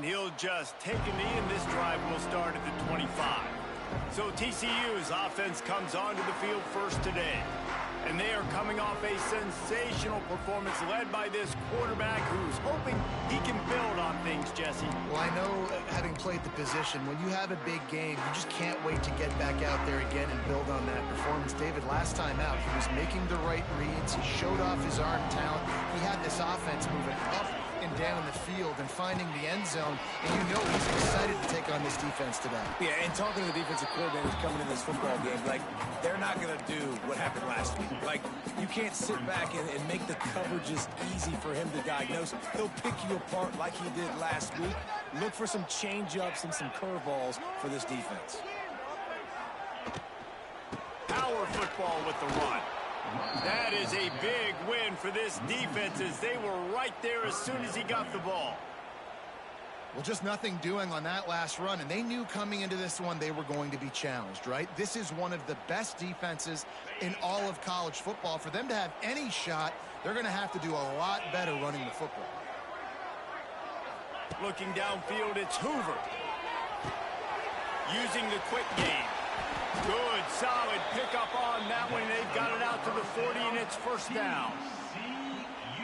and he'll just take a knee, and this drive will start at the 25. So TCU's offense comes onto the field first today. And they are coming off a sensational performance led by this quarterback who's hoping he can build on things, Jesse. Well, I know, having played the position, when you have a big game, you just can't wait to get back out there again and build on that performance. David, last time out, he was making the right reads. He showed off his arm talent. He had this offense moving up and down the field and finding the end zone, and you know he's excited to take on this defense today. Yeah, and talking to the defensive coordinators coming in this football game, like, they're not going to do what happened last week. Like, you can't sit back and make the coverages easy for him to diagnose. He'll pick you apart like he did last week. Look for some change-ups and some curveballs for this defense. Power football with the run. That is a big win for this defense as they were right there as soon as he got the ball. Well, just nothing doing on that last run, and they knew coming into this one they were going to be challenged, right? This is one of the best defenses in all of college football. For them to have any shot, they're going to have to do a lot better running the football. Looking downfield, it's Hoover. Using the quick game. Good, solid pickup on that one. They've got it out to the 40, and it's first down.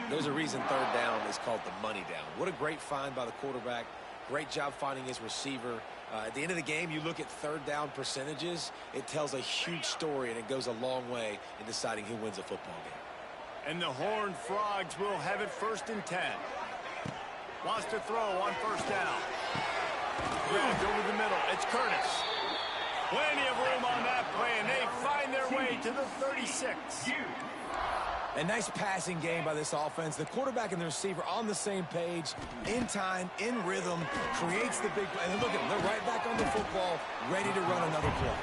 There's a reason third down is called the money down. What a great find by the quarterback. Great job finding his receiver. At the end of the game, you look at third down percentages. It tells a huge story, and it goes a long way in deciding who wins a football game. And the Horned Frogs will have it 1st and 10. Wants to throw on first down. Grabbed over the middle. It's Curtis. Plenty of room on that play, and they find their way to the 36. A nice passing game by this offense. The quarterback and the receiver on the same page, in time, in rhythm, creates the big play. And look at them, they're right back on the football, ready to run another play.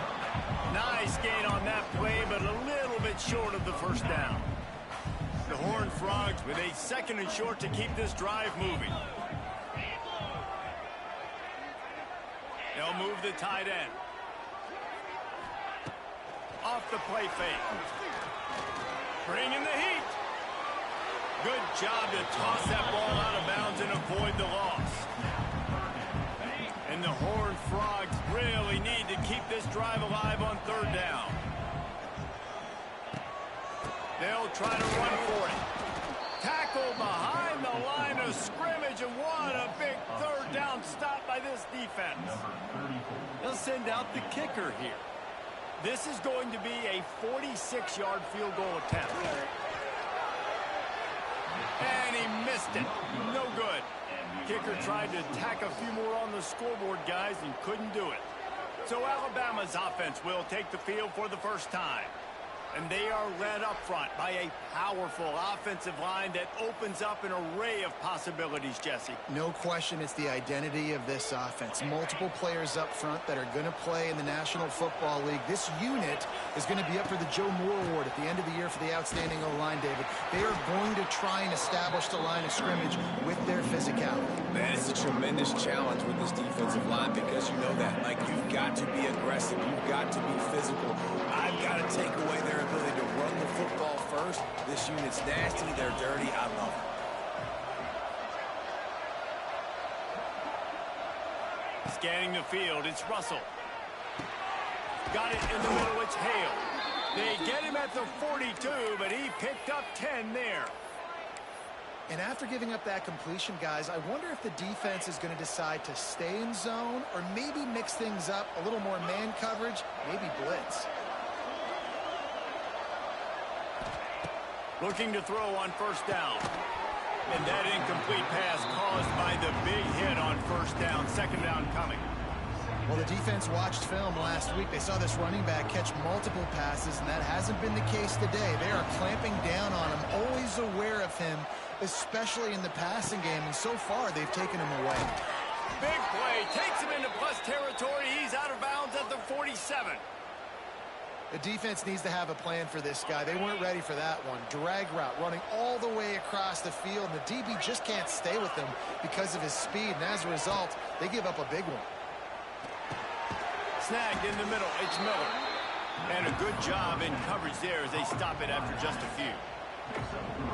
Nice gain on that play, but a little bit short of the first down. The Horned Frogs with a 2nd and short to keep this drive moving. They'll move the tight end. Off the play fake. Bringing the heat. Good job to toss that ball out of bounds and avoid the loss. And the Horned Frogs really need to keep this drive alive on third down. They'll try to run for it. Tackle behind the line of scrimmage, and what a big third down stop by this defense. They'll send out the kicker here. This is going to be a 46-yard field goal attempt. And he missed it. No good. Kicker tried to tack a few more on the scoreboard, guys, and couldn't do it. So Alabama's offense will take the field for the first time. And they are led up front by a powerful offensive line that opens up an array of possibilities, Jesse. No question it's the identity of this offense. Multiple players up front that are going to play in the National Football League. This unit is going to be up for the Joe Moore Award at the end of the year for the outstanding O-line, David. They are going to try and establish the line of scrimmage with their physicality. Man, it's a tremendous challenge with this defensive line because you know that. Like, you've got to be aggressive. You've got to be physical. I've got to take away their ability to run the football first. This unit's nasty. They're dirty. I love it. Scanning the field, it's Russell. Got it in the middle, it's Hale. They get him at the 42, but he picked up 10 there. And after giving up that completion, guys, I wonder if the defense is going to decide to stay in zone or maybe mix things up, a little more man coverage, maybe blitz. Looking to throw on first down. And that incomplete pass caused by the big hit on first down. 2nd down coming. Well, the defense watched film last week. They saw this running back catch multiple passes, and that hasn't been the case today. They are clamping down on him, always aware of him, especially in the passing game, and so far they've taken him away. Big play. Takes him into plus territory. He's out of bounds at the 47. The defense needs to have a plan for this guy. They weren't ready for that one. Drag route running all the way across the field. The DB just can't stay with him because of his speed, and as a result, they give up a big one. Snagged in the middle. It's Miller. And a good job in coverage there as they stop it after just a few.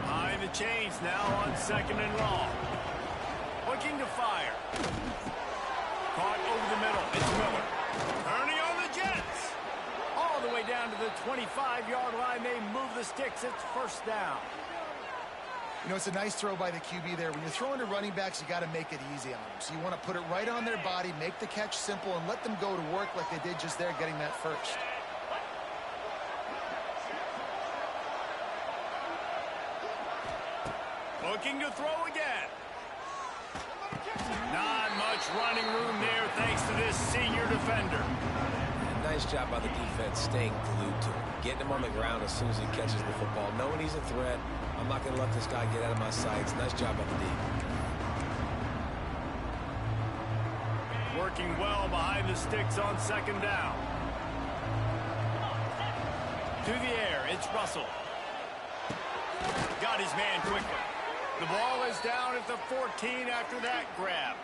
Behind the chains now on 2nd and long. Looking to fire. Caught over the middle. It's Miller. Turning on the Jets. All the way down to the 25-yard line. They move the sticks. It's first down. You know, it's a nice throw by the QB there. When you're throwing to running backs, you got to make it easy on them. So you want to put it right on their body, make the catch simple, and let them go to work like they did just there, getting that first. Looking to throw again. Not much running room there thanks to this senior defender. Nice job by the defense staying glued to him. Getting him on the ground as soon as he catches the football. Knowing he's a threat. I'm not going to let this guy get out of my sights. Nice job by the D. Working well behind the sticks on second down. To the air, it's Russell. Got his man quickly. The ball is down at the 14 after that grab.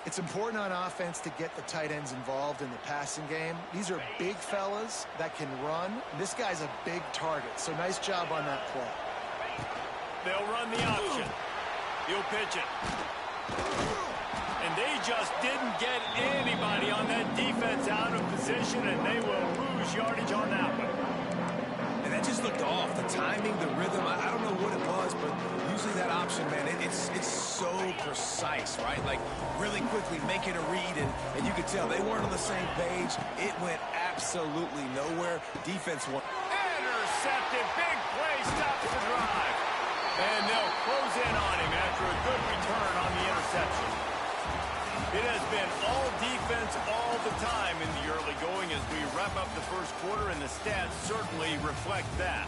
It's important on offense to get the tight ends involved in the passing game. These are big fellas that can run. This guy's a big target, so nice job on that play. They'll run the option. He'll pitch it. And they just didn't get anybody on that defense out of position, and they will lose yardage on that one. And that just looked off. The timing, the rhythm, I don't know what it was, but usually that option, man, it's so precise, right? Like, really quickly making a read, and you could tell they weren't on the same page. It went absolutely nowhere. Defense won. Intercepted. Big play stops the drive. And they'll close in on him after a good return on the interception. It has been all defense all the time in the early going as we wrap up the first quarter, and the stats certainly reflect that.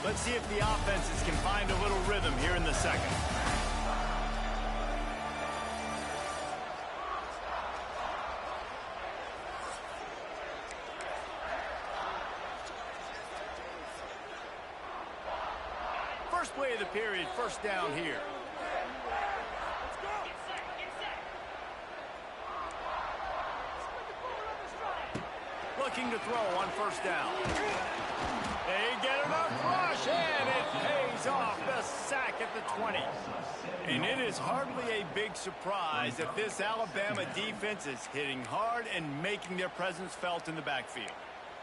Let's see if the offenses can find a little rhythm here in the second. First play of the period, first down here. Looking to throw on first down. They get enough rush, and it pays off. The sack at the 20. And it is hardly a big surprise that this Alabama defense is hitting hard and making their presence felt in the backfield.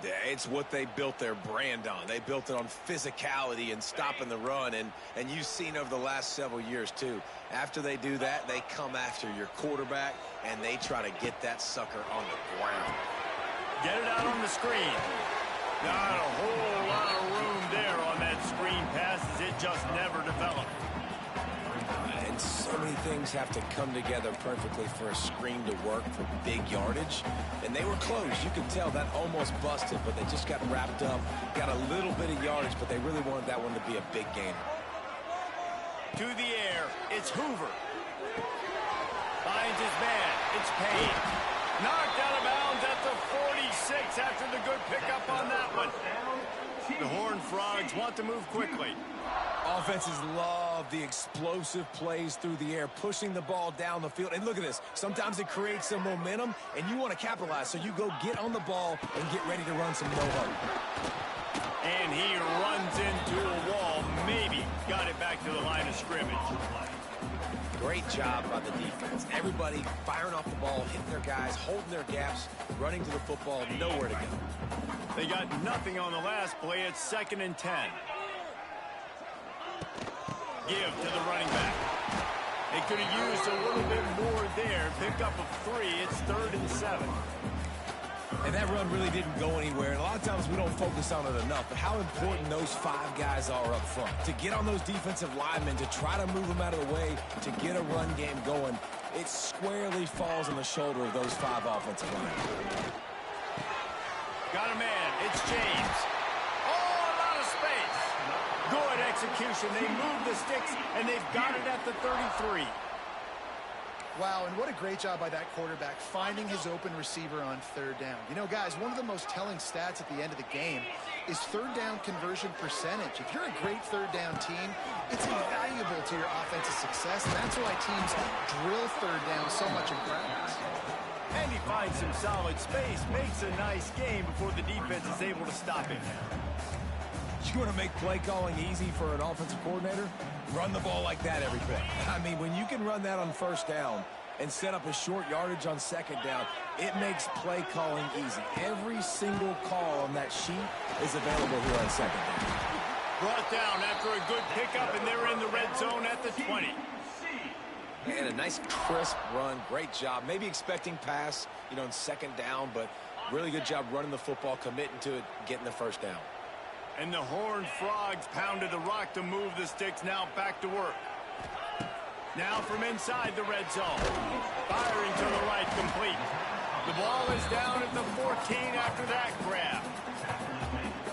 Yeah, it's what they built their brand on. They built it on physicality and stopping the run, and you've seen over the last several years, too. After they do that, they come after your quarterback, and they try to get that sucker on the ground. Get it out on the screen. Not a whole lot of room there on that screen pass as it just never developed. And so many things have to come together perfectly for a screen to work for big yardage. And they were close. You could tell that almost busted, but they just got wrapped up, got a little bit of yardage, but they really wanted that one to be a big game. To the air, it's Hoover. Finds his man. It's Payne. Knocked out of bounds at the 46 after the good pickup on that one. The Horned Frogs want to move quickly. Offenses love the explosive plays through the air, pushing the ball down the field. And look at this. Sometimes it creates some momentum, and you want to capitalize. So you go get on the ball and get ready to run some no-huddle. And he runs into a wall. Maybe got it back to the line of scrimmage. Great job by the defense. Everybody firing off the ball, hitting their guys, holding their gaps, running to the football, nowhere to go. They got nothing on the last play. It's 2nd and 10. Give to the running back. They could have used a little bit more there. Pick up of 3. It's 3rd and 7. And that run really didn't go anywhere. And a lot of times we don't focus on it enough. But how important those 5 guys are up front. To get on those defensive linemen, to try to move them out of the way, to get a run game going, it squarely falls on the shoulder of those 5 offensive linemen. Got a man. It's James. Oh, a lot of space. Good execution. They move the sticks, and they've got it at the 33. Wow, and what a great job by that quarterback finding his open receiver on 3rd down. You know, guys, one of the most telling stats at the end of the game is 3rd down conversion percentage. If you're a great 3rd down team, it's invaluable to your offensive success, and that's why teams drill 3rd down so much in practice. And he finds some solid space, makes a nice game before the defense is able to stop him. You want to make play calling easy for an offensive coordinator? Run the ball like that every play. I mean, when you can run that on first down and set up a short yardage on second down, it makes play calling easy. Every single call on that sheet is available here on second down. Brought down after a good pickup, and they're in the red zone at the 20. And a nice crisp run. Great job. Maybe expecting pass, in second down, but really good job running the football, committing to it, getting the first down. And the Horned Frogs pounded the rock to move the sticks. Now back to work. Now from inside the red zone. Firing to the right, complete. The ball is down at the 14 after that grab.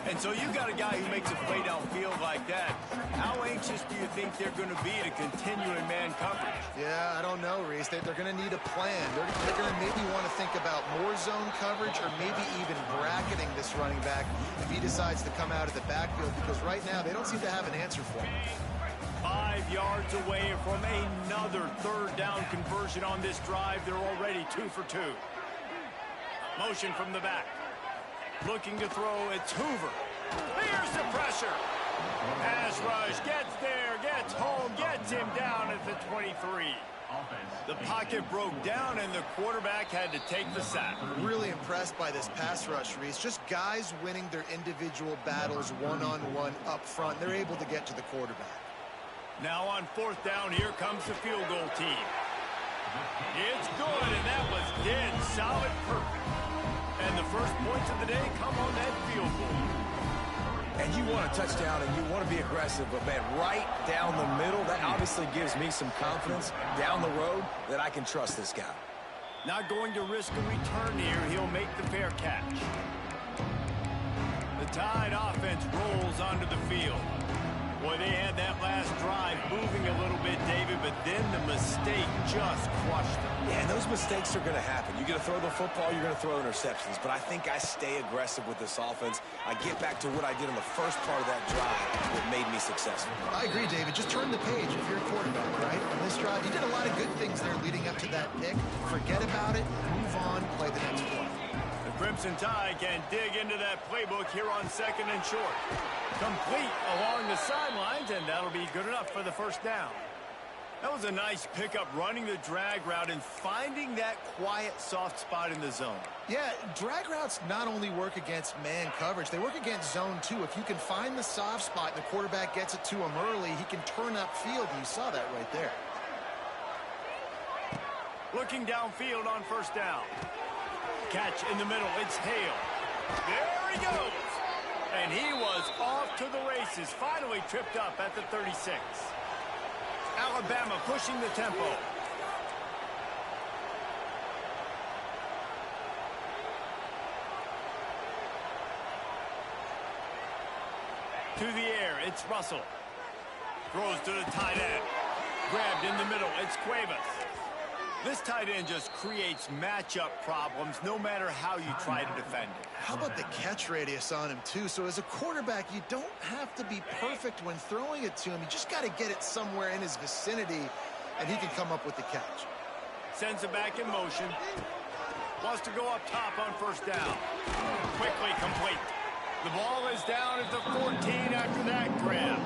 And so you got a guy who makes a play downfield like that. How anxious do you think they're going to be to continue in man coverage? Yeah, I don't know, Reese. They're going to need a plan. They're going to maybe want to think about more zone coverage or maybe even bracketing this running back if he decides to come out of the backfield, because right now they don't seem to have an answer for him. 5 yards away from another third down conversion on this drive. They're already 2 for 2. Motion from the back. Looking to throw, it's Hoover. Here's the pressure. Pass rush, gets there, gets home, gets him down at the 23. The pocket broke down, and the quarterback had to take the sack. Really impressed by this pass rush, Reese. Just guys winning their individual battles one-on-one up front. They're able to get to the quarterback. Now on fourth down, here comes the field goal team. It's good, and that was dead solid, perfect. And the first points of the day come on that field goal. And you want a touchdown, and you want to be aggressive, but, man, right down the middle, that obviously gives me some confidence down the road that I can trust this guy. Not going to risk a return here. He'll make the fair catch. The Tide offense rolls onto the field. Boy, they had that last drive moving a little bit, David, but then the mistake just crushed them. Yeah, and those mistakes are going to happen. You're going to throw the football, you're going to throw interceptions. But I think I stay aggressive with this offense. I get back to what I did in the first part of that drive that made me successful. I agree, David. Just turn the page if you're a quarterback, right? On this drive, you did a lot of good things there leading up to that pick. Forget about it, move on, play the next play. The Crimson Tide can dig into that playbook here on second and short. Complete along the sidelines, and that'll be good enough for the first down. That was a nice pickup, running the drag route and finding that quiet, soft spot in the zone. Yeah, drag routes not only work against man coverage, they work against zone too. If you can find the soft spot and the quarterback gets it to him early, he can turn upfield, and you saw that right there. Looking downfield on first down. Catch in the middle, it's Hale. There he goes. And he was off to the races, finally tripped up at the 36. Alabama pushing the tempo. To the air, it's Russell. Throws to the tight end. Grabbed in the middle, it's Cuevas. This tight end just creates matchup problems no matter how you try to defend it. How about the catch radius on him, too? So as a quarterback, you don't have to be perfect when throwing it to him. You just got to get it somewhere in his vicinity, and he can come up with the catch. Sends it back in motion. Wants to go up top on first down. Quickly complete. The ball is down at the 14 after that grab.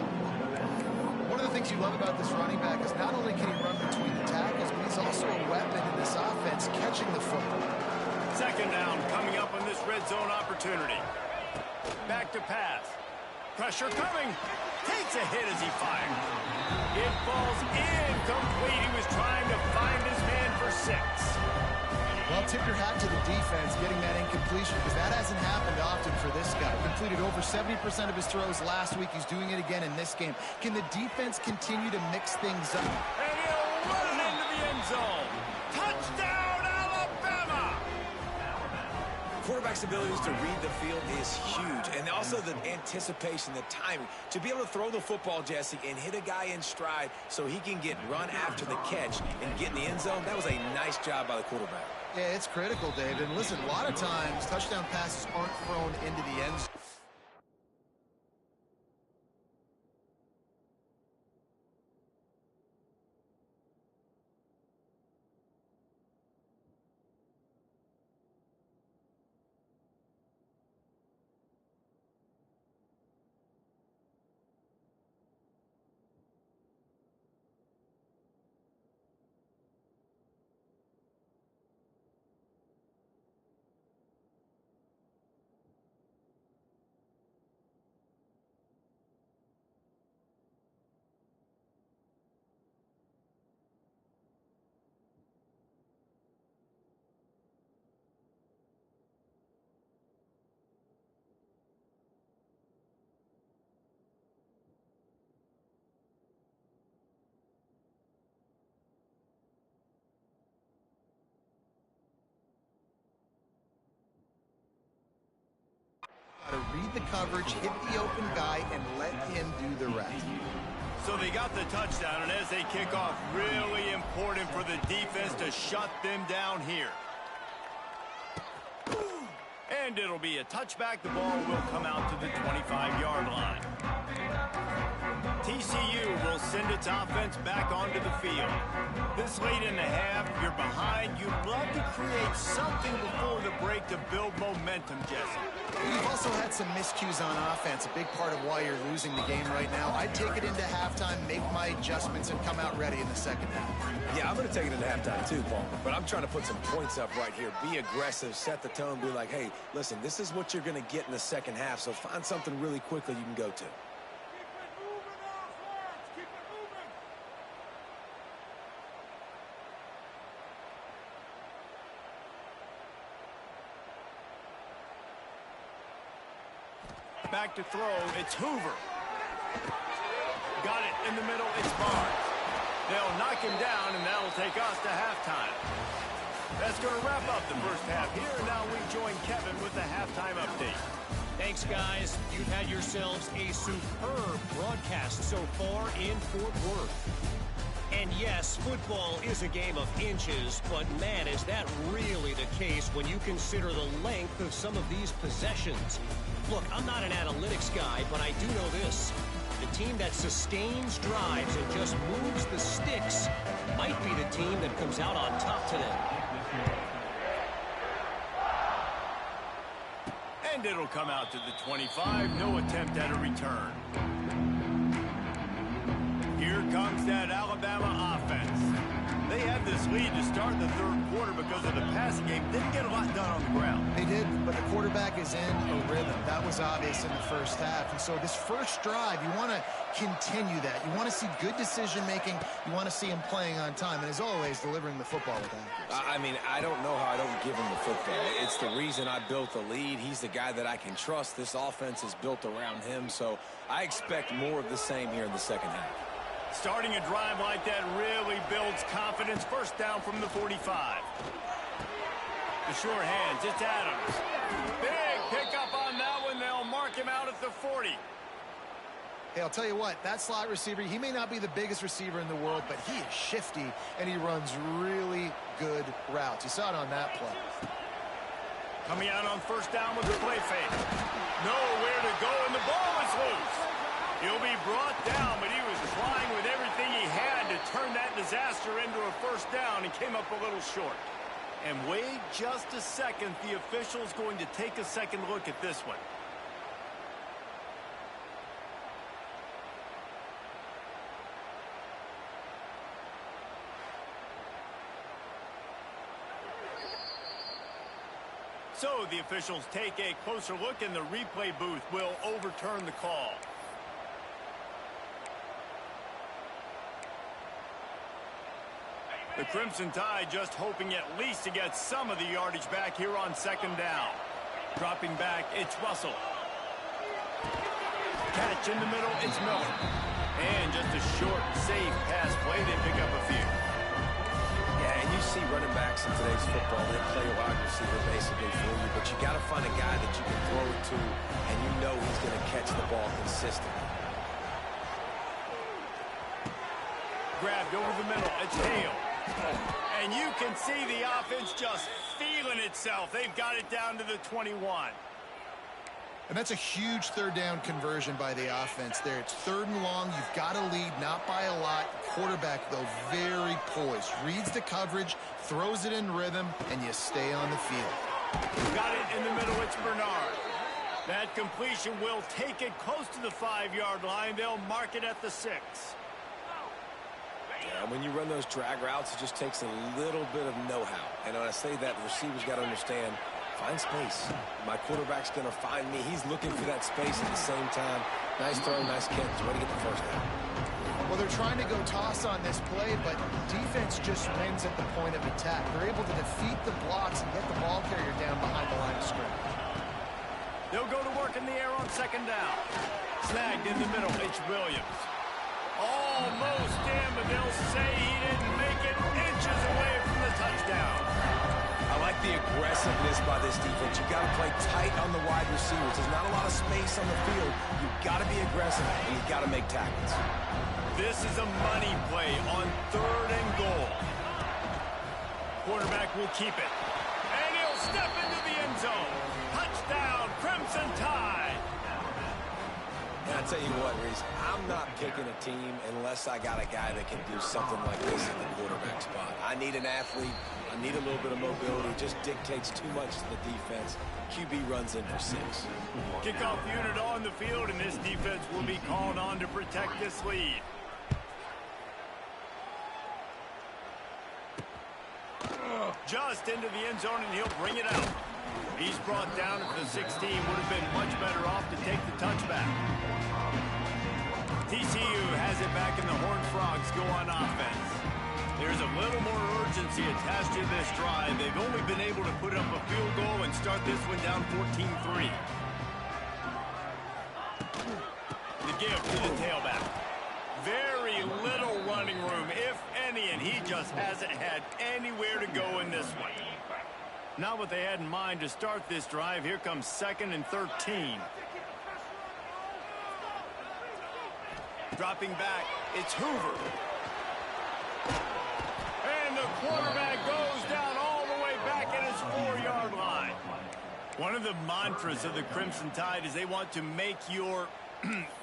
One of the things you love about this running back is not only can he run between the tackles, but he's also a weapon in this offense, catching the football. Second down coming up on this red zone opportunity. Back to pass. Pressure coming. Takes a hit as he fires. It falls incomplete. He was trying to find his man for 6. Well, tip your hat to the defense getting that incompletion, because that hasn't happened often for this guy. Completed over 70% of his throws last week. He's doing it again in this game. Can the defense continue to mix things up? And he'll run it into the end zone. Touchdown, Alabama! Quarterback's abilities to read the field is huge, and also the anticipation, the timing. To be able to throw the football, Jesse, and hit a guy in stride so he can get run after the catch and get in the end zone, that was a nice job by the quarterback. Yeah, it's critical, David. And listen, a lot of times touchdown passes aren't thrown into the end zone. to read the coverage, hit the open guy, and let him do the rest. So they got the touchdown, and as they kick off, really important for the defense to shut them down here. And it'll be a touchback. The ball will come out to the 25-yard line. TCU will send its offense back onto the field. This late in the half, you're behind. You'd love to create something before the break to build momentum, Jesse. You've also had some miscues on offense, a big part of why you're losing the game right now. I'd take it into halftime, make my adjustments, and come out ready in the second half. Yeah, I'm going to take it into halftime too, Paul. But I'm trying to put some points up right here. Be aggressive, set the tone, be like, hey, listen, this is what you're going to get in the second half, so find something really quickly you can go to. Back to throw, it's Hoover. Got it in the middle, it's Barnes. They'll knock him down, and that'll take us to halftime. That's going to wrap up the first half here. Now we join Kevin with the halftime update. Thanks, guys. You've had yourselves a superb broadcast so far in Fort Worth. And yes, football is a game of inches, but man, is that really the case when you consider the length of some of these possessions. Look, I'm not an analytics guy, but I do know this. The team that sustains drives and just moves the sticks might be the team that comes out on top today. And it'll come out to the 25. No attempt at a return. Here comes that Alabama offense. They had this lead to start the third quarter because of the passing game. Didn't get a lot done on the ground. They did, but the quarterback is in a rhythm. That was obvious in the first half. And so this first drive, you want to continue that. You want to see good decision-making. You want to see him playing on time. And as always, delivering the football with accuracy. I mean, I don't know how I don't give him the football. It's the reason I built the lead. He's the guy that I can trust. This offense is built around him. So I expect more of the same here in the second half. Starting a drive like that really builds confidence. First down from the 45. The short hands, it's Adams. Big pickup on that one. They'll mark him out at the 40. Hey, I'll tell you what, that slot receiver, he may not be the biggest receiver in the world, but he is shifty, and he runs really good routes. You saw it on that play. Coming out on first down with the play fake. Nowhere to go, and the ball is loose. He'll be brought down, but he was trying with everything he had to turn that disaster into a first down and came up a little short. And wait just a second. The official's going to take a second look at this one. So the officials take a closer look, and the replay booth will overturn the call. The Crimson Tide just hoping at least to get some of the yardage back here on second down. Dropping back, it's Russell. Catch in the middle, it's Miller. And just a short, safe pass play. They pick up a few. Yeah, and you see running backs in today's football, they play a wide receiver basically for you, but you got to find a guy that you can throw it to, and you know he's going to catch the ball consistently. Grabbed over the middle, it's Hale. And you can see the offense just feeling itself. They've got it down to the 21. And that's a huge third down conversion by the offense there. It's third and long. You've got to lead, not by a lot. Quarterback, though, very poised. Reads the coverage, throws it in rhythm, and you stay on the field. Got it in the middle. It's Bernard. That completion will take it close to the 5-yard line. They'll mark it at the 6. Yeah, when you run those drag routes, it just takes a little bit of know-how. And when I say that, the receiver's got to understand, find space. My quarterback's going to find me. He's looking for that space at the same time. Nice throw, nice catch. Way to get the first down. Well, they're trying to go toss on this play, but defense just wins at the point of attack. They're able to defeat the blocks and get the ball carrier down behind the line of scrimmage. They'll go to work in the air on second down. Snagged in the middle. It's Williams. Almost in, but they'll say he didn't make it, inches away from the touchdown. I like the aggressiveness by this defense. You got to play tight on the wide receiver. receivers. There's not a lot of space on the field. You've got to be aggressive, and you've got to make tackles. This is a money play on 3rd and goal. Quarterback will keep it. And he'll step into the end zone. Touchdown, Crimson Tide. And I tell you what, Reese, I'm not picking a team unless I got a guy that can do something like this in the quarterback spot. I need an athlete. I need a little bit of mobility. Just dictates too much to the defense. QB runs in for 6. Kickoff unit on the field, and this defense will be called on to protect this lead. Just into the end zone, and he'll bring it out. He's brought down at the 16. Would have been much better off to take the touchback. TCU has it back, and the Horned Frogs go on offense. There's a little more urgency attached to this drive. They've only been able to put up a field goal and start this one down 14-3. The give to the tailback. Very little running room, if any, and he just hasn't had anywhere to go in this one. Not what they had in mind to start this drive. Here comes 2nd and 13. Dropping back, it's Hoover. And the quarterback goes down all the way back at his 4-yard line. One of the mantras of the Crimson Tide is they want to make your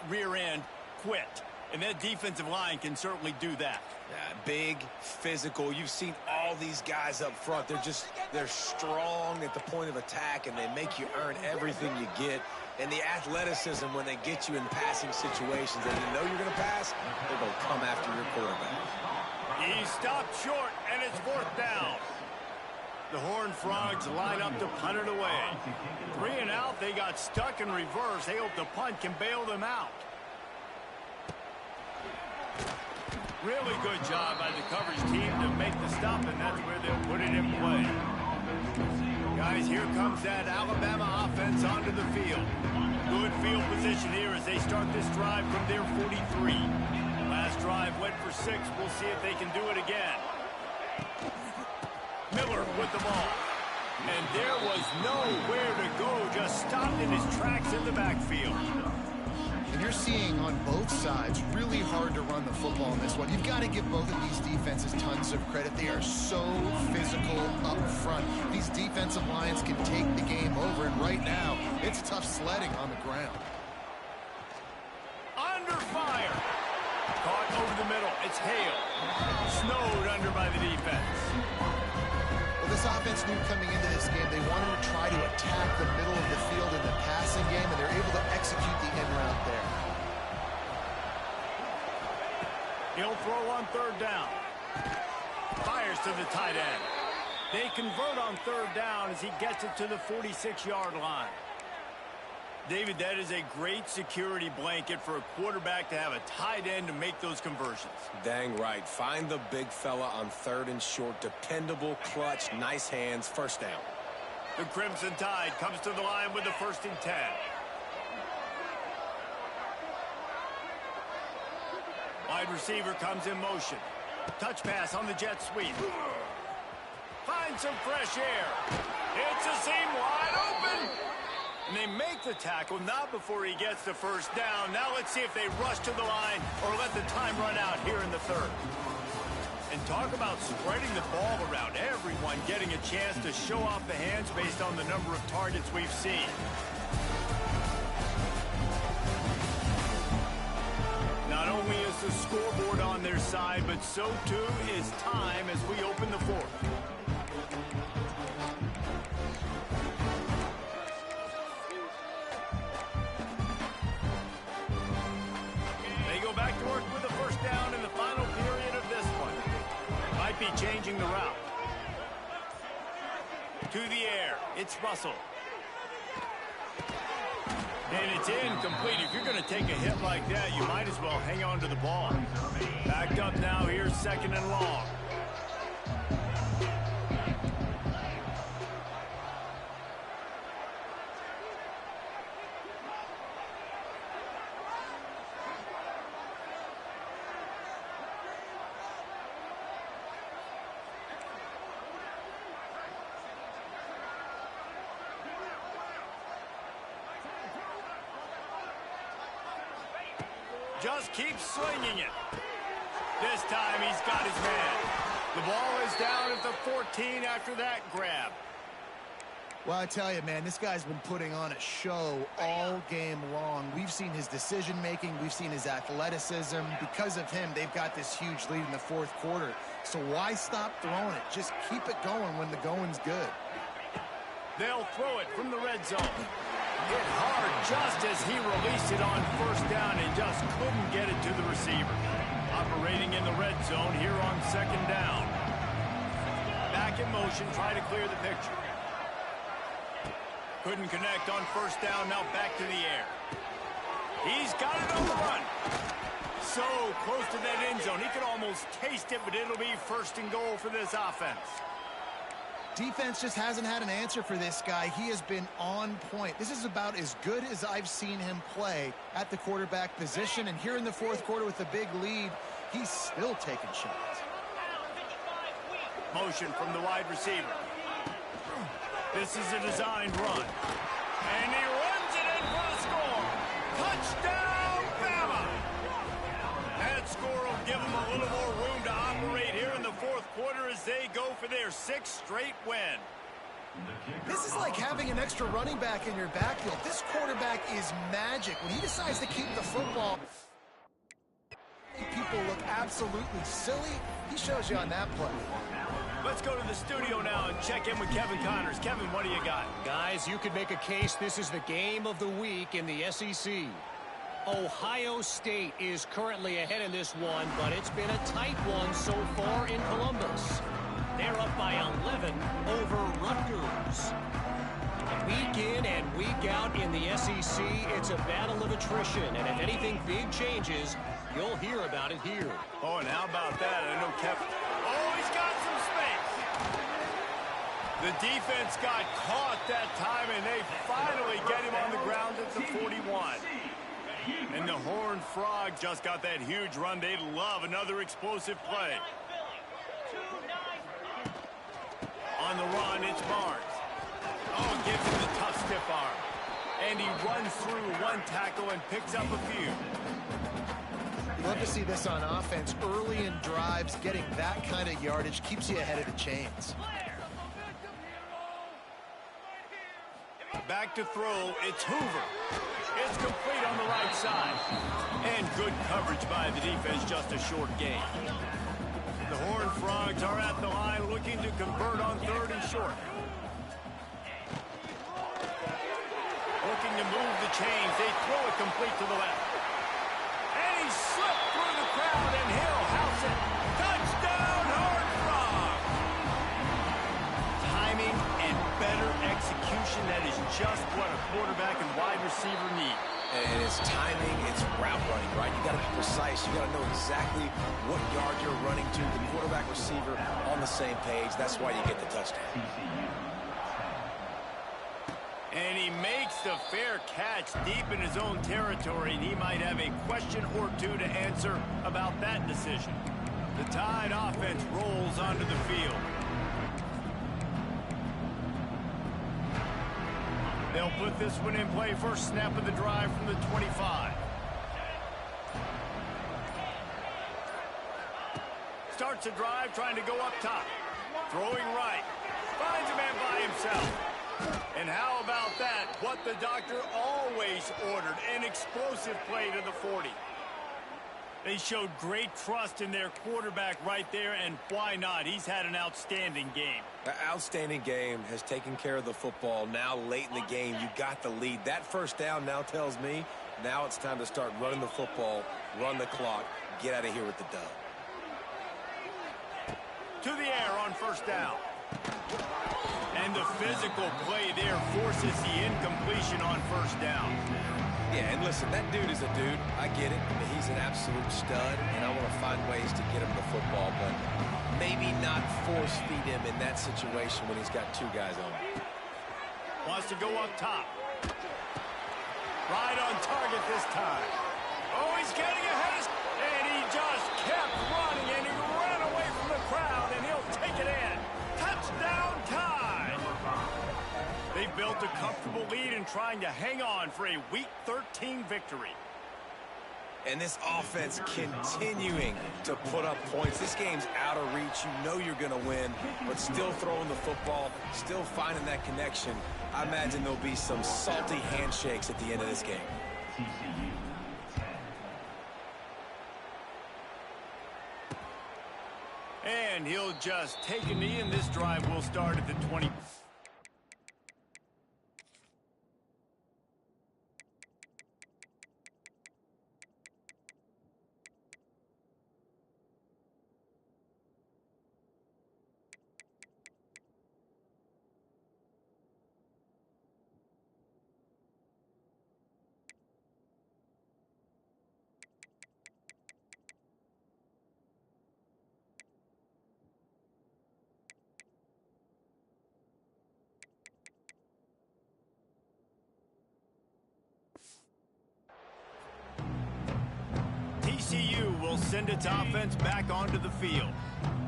rear end quit. And that defensive line can certainly do that. Yeah, big, physical. You've seen all these guys up front. They're strong at the point of attack, and they make you earn everything you get. And the athleticism, when they get you in passing situations and you know you're going to pass, they're going to come after your quarterback. He stopped short, and it's 4th down. The Horned Frogs line up to punt it away. 3 and out, they got stuck in reverse. They hope the punt can bail them out. Really good job by the coverage team to make the stop, and that's where they'll put it in play. Guys, here comes that Alabama offense onto the field. Good field position here as they start this drive from their 43. Last drive went for 6. We'll see if they can do it again. Miller with the ball. And there was nowhere to go, just stopped in his tracks in the backfield. And you're seeing on both sides really hard to run the football in this one. You've got to give both of these defenses tons of credit. They are so physical up front. These defensive lines can take the game over, and right now, it's tough sledding on the ground. Under fire. Caught over the middle. It's Hale. Snowed under by the defense. Well, this offense knew coming into this game they wanted to try to attack the middle of the field in the passing game, and they're able to execute the in route there. He'll throw on 3rd down. Fires to the tight end. They convert on 3rd down as he gets it to the 46-yard line. David, that is a great security blanket for a quarterback to have a tight end to make those conversions. Dang right. Find the big fella on 3rd and short. Dependable, clutch, nice hands, 1st down. The Crimson Tide comes to the line with the 1st and 10. Wide receiver comes in motion. Touch pass on the jet sweep. Finds some fresh air. It's a seam wide open. And they make the tackle, not before he gets the 1st down. Now let's see if they rush to the line or let the time run out here in the 3rd. And talk about spreading the ball around. Everyone getting a chance to show off the hands based on the number of targets we've seen. Not only is the scoreboard on their side, but so too is time as we open the 4th. Back to work with the 1st down in the final period of this one. Might be changing the route. To the air. It's Russell. And it's incomplete. If you're going to take a hit like that, you might as well hang on to the ball. Backed up now. Here's 2nd and long. Just keeps swinging it. This time he's got his man. The ball is down at the 14 after that grab. Well, I tell you, man, this guy's been putting on a show all game long. We've seen his decision-making. We've seen his athleticism. Because of him, they've got this huge lead in the fourth quarter. So why stop throwing it? Just keep it going when the going's good. They'll throw it from the red zone. Hit hard just as he released it on first down and just couldn't get it to the receiver. Operating in the red zone here on second down. Back in motion, try to clear the picture. Couldn't connect on first down, now back to the air. He's got it on the run. So close to that end zone. He could almost taste it, but it'll be first and goal for this offense. Defense just hasn't had an answer for this guy. He has been on point. This is about as good as I've seen him play at the quarterback position. And here in the fourth quarter with a big lead, he's still taking shots. Motion from the wide receiver. This is a designed run. And he runs it in for the score. Touchdown, Bama! That score will give them a little more room to operate here in the fourth quarter as they go for their 6th straight win. This is like having an extra running back in your backfield. This quarterback is magic. When he decides to keep the football, people look absolutely silly. He shows you on that play. Let's go to the studio now and check in with Kevin Connors. Kevin, what do you got? Guys, you could make a case this is the game of the week in the SEC. Ohio State is currently ahead in this one, but it's been a tight one so far in Columbus. They're up by 11 over Rutgers. Week in and week out in the SEC, it's a battle of attrition, and if anything big changes, you'll hear about it here. Oh, and how about that? I know Kevin. Oh, he's got some space. The defense got caught that time, and they finally get him on the ground at the 41. And the Horned Frog just got that huge run. They love another explosive play. On the run, it's Barnes. Oh, gives him the tough stiff arm. And he runs through one tackle and picks up a few. Love to see this on offense. Early in drives, getting that kind of yardage keeps you ahead of the chains. Back to throw, it's Hoover. It's complete on the right side. And good coverage by the defense, just a short gain. The Horned Frogs are at the line looking to convert on 3rd and short. Looking to move the chains. They throw it complete to the left. And he slipped through the crowd, and he'll house it. Touchdown, Horned Frog! Timing and better execution, that is just what a quarterback and wide receiver need. And it's timing, it's route running, right? You got to be precise. You got to know exactly what yard you're running to. The quarterback receiver on the same page. That's why you get the touchdown. And he makes the fair catch deep in his own territory, and he might have a question or two to answer about that decision. The Tide offense rolls onto the field. They'll put this one in play. First snap of the drive from the 25. Starts a drive trying to go up top. Throwing right. Finds a man by himself. And how about that? What the doctor always ordered. An explosive play to the 40. They showed great trust in their quarterback right there, and why not? He's had an outstanding game. An outstanding game, has taken care of the football. Now late in the game, you got the lead. That first down now tells me now it's time to start running the football, run the clock, get out of here with the dub. To the air on first down. And the physical play there forces the incompletion on first down. Yeah, and listen, that dude is a dude. I get it. I mean, he's an absolute stud, and I want to find ways to get him the football, but maybe not force feed him in that situation when he's got 2 guys on him. Wants to go up top. Right on target this time. Oh, he's getting ahead. And he just kept running, and he ran away from the crowd, and he'll take it in. Touchdown Tide. They've built a comfortable lead and trying to hang on for a Week 13 victory. And this offense continuing to put up points. This game's out of reach. You know you're going to win, but still throwing the football, still finding that connection. I imagine there'll be some salty handshakes at the end of this game. And he'll just take a knee, and this drive will start at the 20. TCU will send its offense back onto the field.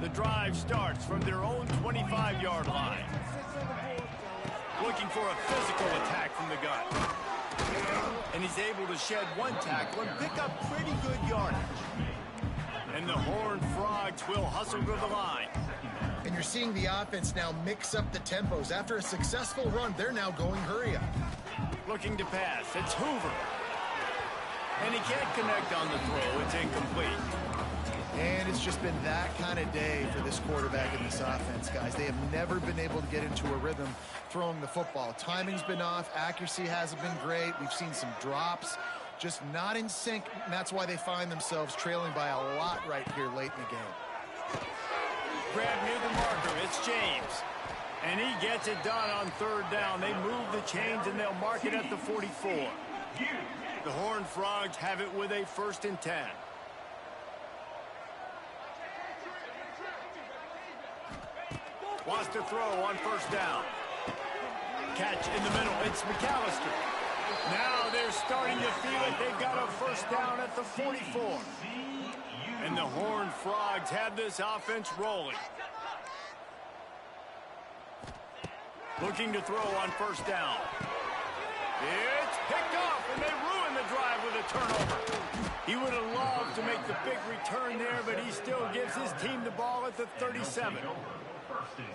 The drive starts from their own 25-yard line. Looking for a physical attack from the gun. And he's able to shed one tackle and pick up pretty good yardage. And the Horned Frogs will hustle to the line. And you're seeing the offense now mix up the tempos. After a successful run, they're now going hurry up. Looking to pass. It's Hoover. And he can't connect on the throw. It's incomplete. And it's just been that kind of day for this quarterback and this offense, guys. They have never been able to get into a rhythm throwing the football. Timing's been off. Accuracy hasn't been great. We've seen some drops. Just not in sync, and that's why they find themselves trailing by a lot right here late in the game. Grab near the marker. It's James. And he gets it done on third down. They move the chains, and they'll mark it at the 44. The Horned Frogs have it with a 1st and 10. Wants to throw on 1st down. Catch in the middle. It's McAllister. Now they're starting to feel it. They've got a 1st down at the 44. And the Horned Frogs have this offense rolling. Looking to throw on 1st down. It's picked off, and they ruin the drive with a turnover. He would have loved to make the big return there, but he still gives his team the ball at the 37.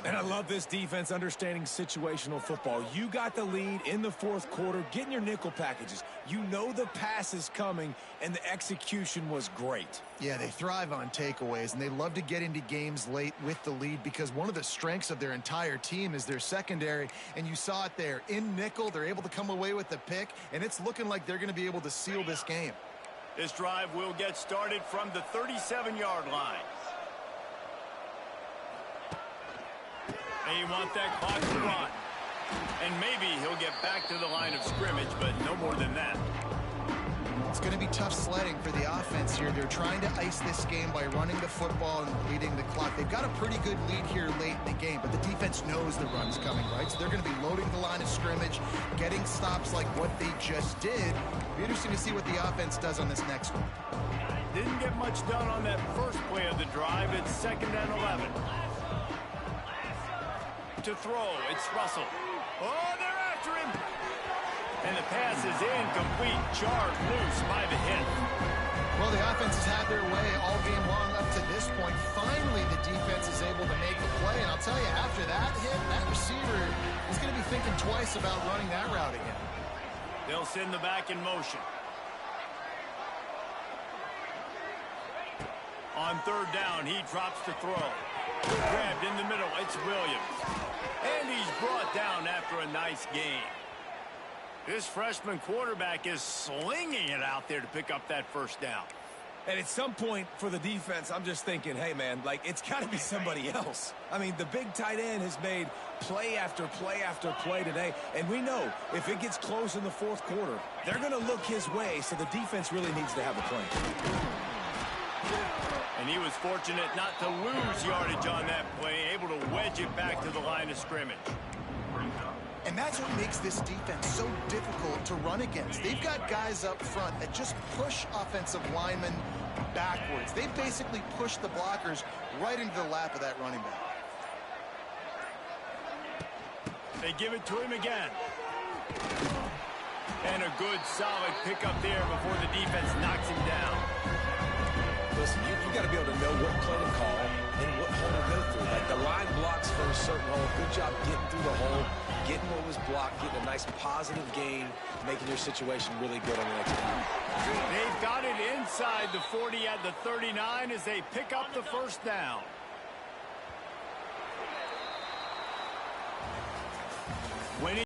And I love this defense understanding situational football. You got the lead in the 4th quarter, getting your nickel packages. You know the pass is coming, and the execution was great. Yeah, they thrive on takeaways, and they love to get into games late with the lead because one of the strengths of their entire team is their secondary, and you saw it there. In nickel, they're able to come away with the pick, and it's looking like they're going to be able to seal this game. This drive will get started from the 37-yard line. They want that clock to run. And maybe he'll get back to the line of scrimmage, but no more than that. It's going to be tough sledding for the offense here. They're trying to ice this game by running the football and leading the clock. They've got a pretty good lead here late in the game, but the defense knows the run's coming, right? So they're going to be loading the line of scrimmage, getting stops like what they just did. It'll be interesting to see what the offense does on this next one. Didn't get much done on that first play of the drive. It's 2nd and 11. To throw, it's Russell. Oh, they're after him. And the pass is incomplete. Jarred loose by the hit. Well, the offense has had their way all game long up to this point. Finally, the defense is able to make the play. And I'll tell you, after that hit, that receiver is going to be thinking twice about running that route again. They'll send the back in motion. On 3rd down, he drops to throw. Grabbed in the middle, it's Williams. And he's brought down after a nice game. This freshman quarterback is slinging it out there to pick up that 1st down. And at some point for the defense, I'm just thinking, hey, man, like, it's got to be somebody else. I mean, the big tight end has made play after play after play today. And we know if it gets close in the 4th quarter, they're going to look his way, so the defense really needs to have a plan. And he was fortunate not to lose yardage on that play, able to wedge it back to the line of scrimmage. And that's what makes this defense so difficult to run against. They've got guys up front that just push offensive linemen backwards. They basically push the blockers right into the lap of that running back. They give it to him again. And a good, solid pickup there before the defense knocks him down. Listen, you got to be able to know what play to call and what hole to go through. Like the line blocks for a certain hole. Good job getting through the hole, getting what was blocked, getting a nice positive gain, making your situation really good on the next time. They've got it inside the 40 at the 39 as they pick up the first down. Winning